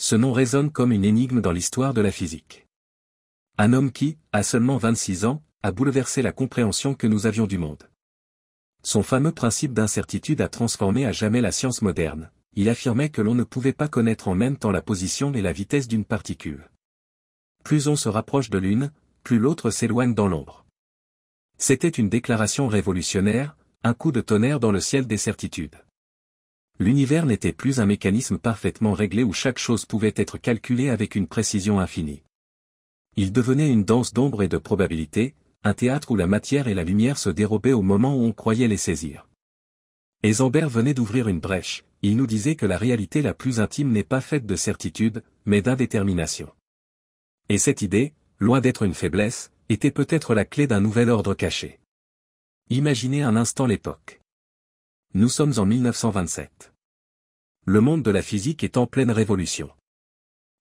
Ce nom résonne comme une énigme dans l'histoire de la physique. Un homme qui, à seulement 26 ans, a bouleversé la compréhension que nous avions du monde. Son fameux principe d'incertitude a transformé à jamais la science moderne. Il affirmait que l'on ne pouvait pas connaître en même temps la position et la vitesse d'une particule. Plus on se rapproche de l'une, plus l'autre s'éloigne dans l'ombre. C'était une déclaration révolutionnaire, un coup de tonnerre dans le ciel des certitudes. L'univers n'était plus un mécanisme parfaitement réglé où chaque chose pouvait être calculée avec une précision infinie. Il devenait une danse d'ombre et de probabilités, un théâtre où la matière et la lumière se dérobaient au moment où on croyait les saisir. Heisenberg venait d'ouvrir une brèche, il nous disait que la réalité la plus intime n'est pas faite de certitude, mais d'indétermination. Et cette idée, loin d'être une faiblesse, était peut-être la clé d'un nouvel ordre caché. Imaginez un instant l'époque. Nous sommes en 1927. Le monde de la physique est en pleine révolution.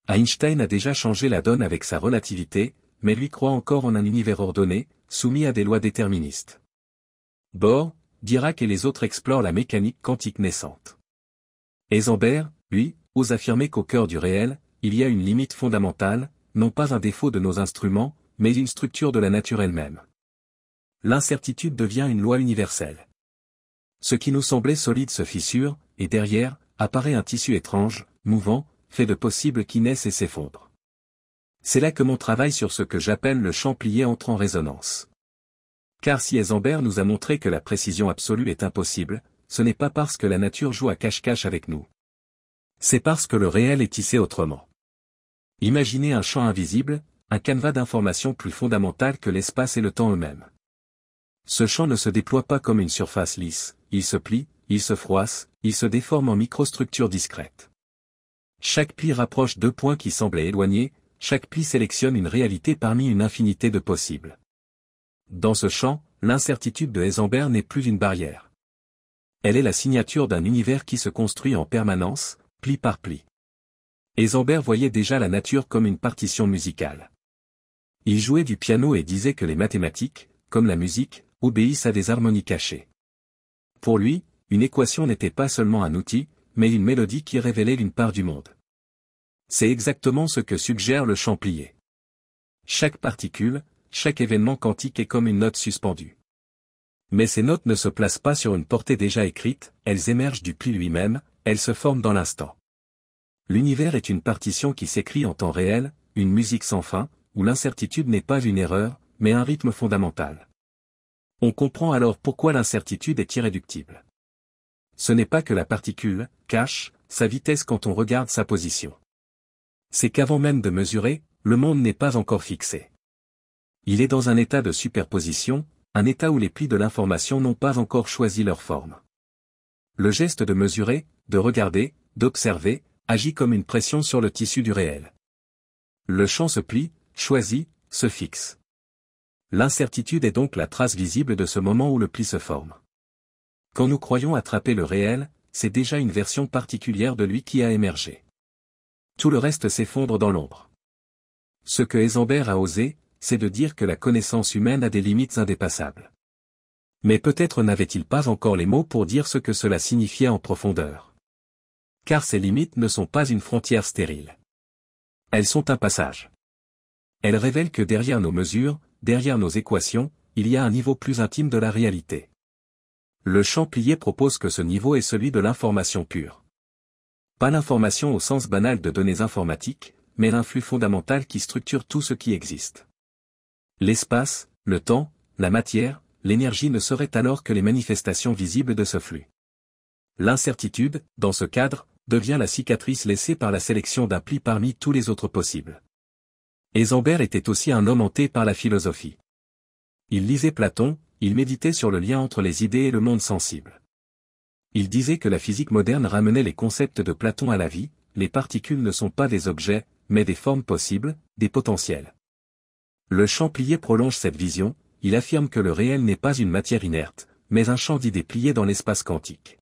Einstein a déjà changé la donne avec sa relativité, mais lui croit encore en un univers ordonné, soumis à des lois déterministes. Bohr, Dirac et les autres explorent la mécanique quantique naissante. Heisenberg, lui, ose affirmer qu'au cœur du réel, il y a une limite fondamentale, non pas un défaut de nos instruments, mais une structure de la nature elle-même. L'incertitude devient une loi universelle. Ce qui nous semblait solide se fissure, et derrière, apparaît un tissu étrange, mouvant, fait de possibles qui naissent et s'effondrent. C'est là que mon travail sur ce que j'appelle le champ plié entre en résonance. Car si Heisenberg nous a montré que la précision absolue est impossible, ce n'est pas parce que la nature joue à cache-cache avec nous. C'est parce que le réel est tissé autrement. Imaginez un champ invisible, un canevas d'informations plus fondamental que l'espace et le temps eux-mêmes. Ce champ ne se déploie pas comme une surface lisse, il se plie, il se froisse, il se déforme en microstructures discrètes. Chaque pli rapproche deux points qui semblaient éloignés, chaque pli sélectionne une réalité parmi une infinité de possibles. Dans ce champ, l'incertitude de Heisenberg n'est plus une barrière. Elle est la signature d'un univers qui se construit en permanence, pli par pli. Heisenberg voyait déjà la nature comme une partition musicale. Il jouait du piano et disait que les mathématiques, comme la musique, obéissent à des harmonies cachées. Pour lui, une équation n'était pas seulement un outil, mais une mélodie qui révélait une part du monde. C'est exactement ce que suggère le champ plié. Chaque particule, chaque événement quantique est comme une note suspendue. Mais ces notes ne se placent pas sur une portée déjà écrite, elles émergent du pli lui-même, elles se forment dans l'instant. L'univers est une partition qui s'écrit en temps réel, une musique sans fin, où l'incertitude n'est pas une erreur, mais un rythme fondamental. On comprend alors pourquoi l'incertitude est irréductible. Ce n'est pas que la particule cache sa vitesse quand on regarde sa position. C'est qu'avant même de mesurer, le monde n'est pas encore fixé. Il est dans un état de superposition, un état où les plis de l'information n'ont pas encore choisi leur forme. Le geste de mesurer, de regarder, d'observer, agit comme une pression sur le tissu du réel. Le champ se plie, choisit, se fixe. L'incertitude est donc la trace visible de ce moment où le pli se forme. Quand nous croyons attraper le réel, c'est déjà une version particulière de lui qui a émergé. Tout le reste s'effondre dans l'ombre. Ce que Heisenberg a osé, c'est de dire que la connaissance humaine a des limites indépassables. Mais peut-être n'avait-il pas encore les mots pour dire ce que cela signifiait en profondeur. Car ces limites ne sont pas une frontière stérile. Elles sont un passage. Elles révèlent que derrière nos mesures, derrière nos équations, il y a un niveau plus intime de la réalité. Le champ plié propose que ce niveau est celui de l'information pure. Pas l'information au sens banal de données informatiques, mais l'influx fondamental qui structure tout ce qui existe. L'espace, le temps, la matière, l'énergie ne seraient alors que les manifestations visibles de ce flux. L'incertitude, dans ce cadre, devient la cicatrice laissée par la sélection d'un pli parmi tous les autres possibles. Heisenberg était aussi un homme hanté par la philosophie. Il lisait Platon, il méditait sur le lien entre les idées et le monde sensible. Il disait que la physique moderne ramenait les concepts de Platon à la vie, les particules ne sont pas des objets, mais des formes possibles, des potentiels. Le champ plié prolonge cette vision, il affirme que le réel n'est pas une matière inerte, mais un champ d'idées pliées dans l'espace quantique.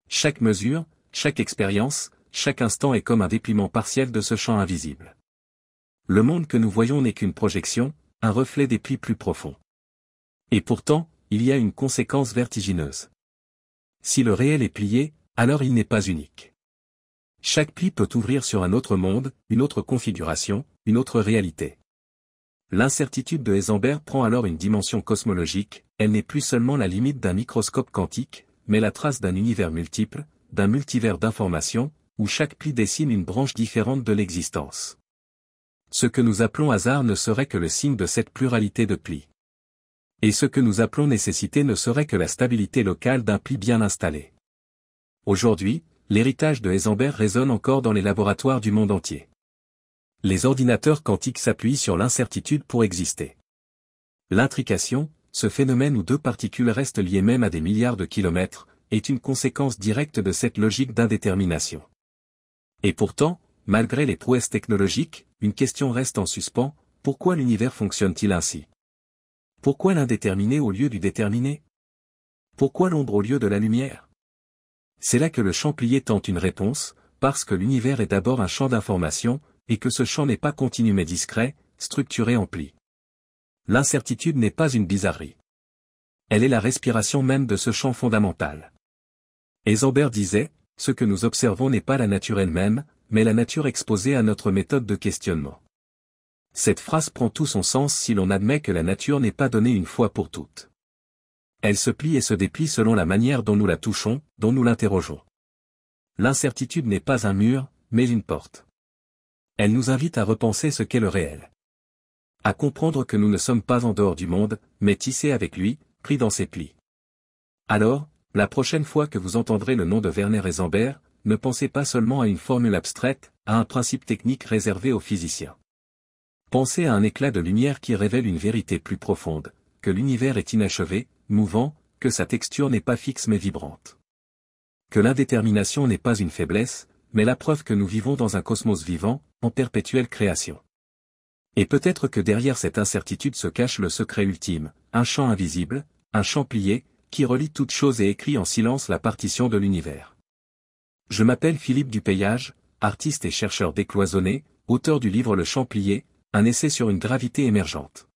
Chaque mesure, chaque expérience, chaque instant est comme un dépliement partiel de ce champ invisible. Le monde que nous voyons n'est qu'une projection, un reflet des plis plus profonds. Et pourtant, il y a une conséquence vertigineuse. Si le réel est plié, alors il n'est pas unique. Chaque pli peut ouvrir sur un autre monde, une autre configuration, une autre réalité. L'incertitude de Heisenberg prend alors une dimension cosmologique, elle n'est plus seulement la limite d'un microscope quantique, mais la trace d'un univers multiple, d'un multivers d'informations, où chaque pli dessine une branche différente de l'existence. Ce que nous appelons hasard ne serait que le signe de cette pluralité de plis. Et ce que nous appelons nécessité ne serait que la stabilité locale d'un pli bien installé. Aujourd'hui, l'héritage de Heisenberg résonne encore dans les laboratoires du monde entier. Les ordinateurs quantiques s'appuient sur l'incertitude pour exister. L'intrication, ce phénomène où deux particules restent liées même à des milliards de kilomètres, est une conséquence directe de cette logique d'indétermination. Et pourtant, malgré les prouesses technologiques, une question reste en suspens, pourquoi l'univers fonctionne-t-il ainsi? Pourquoi l'indéterminé au lieu du déterminé? Pourquoi l'ombre au lieu de la lumière? C'est là que le champ plié tente une réponse, parce que l'univers est d'abord un champ d'information, et que ce champ n'est pas continu mais discret, structuré en plis. L'incertitude n'est pas une bizarrerie. Elle est la respiration même de ce champ fondamental. Heisenberg disait, ce que nous observons n'est pas la nature elle-même, mais la nature exposée à notre méthode de questionnement. Cette phrase prend tout son sens si l'on admet que la nature n'est pas donnée une fois pour toutes. Elle se plie et se déplie selon la manière dont nous la touchons, dont nous l'interrogeons. L'incertitude n'est pas un mur, mais une porte. Elle nous invite à repenser ce qu'est le réel. À comprendre que nous ne sommes pas en dehors du monde, mais tissés avec lui, pris dans ses plis. Alors, la prochaine fois que vous entendrez le nom de Werner Heisenberg, ne pensez pas seulement à une formule abstraite, à un principe technique réservé aux physiciens. Pensez à un éclat de lumière qui révèle une vérité plus profonde, que l'univers est inachevé, mouvant, que sa texture n'est pas fixe mais vibrante. Que l'indétermination n'est pas une faiblesse, mais la preuve que nous vivons dans un cosmos vivant, en perpétuelle création. Et peut-être que derrière cette incertitude se cache le secret ultime, un champ invisible, un champ plié, qui relie toutes choses et écrit en silence la partition de l'univers. Je m'appelle Philippe Dupeyage, artiste et chercheur décloisonné, auteur du livre Le champ plié, un essai sur une gravité émergente.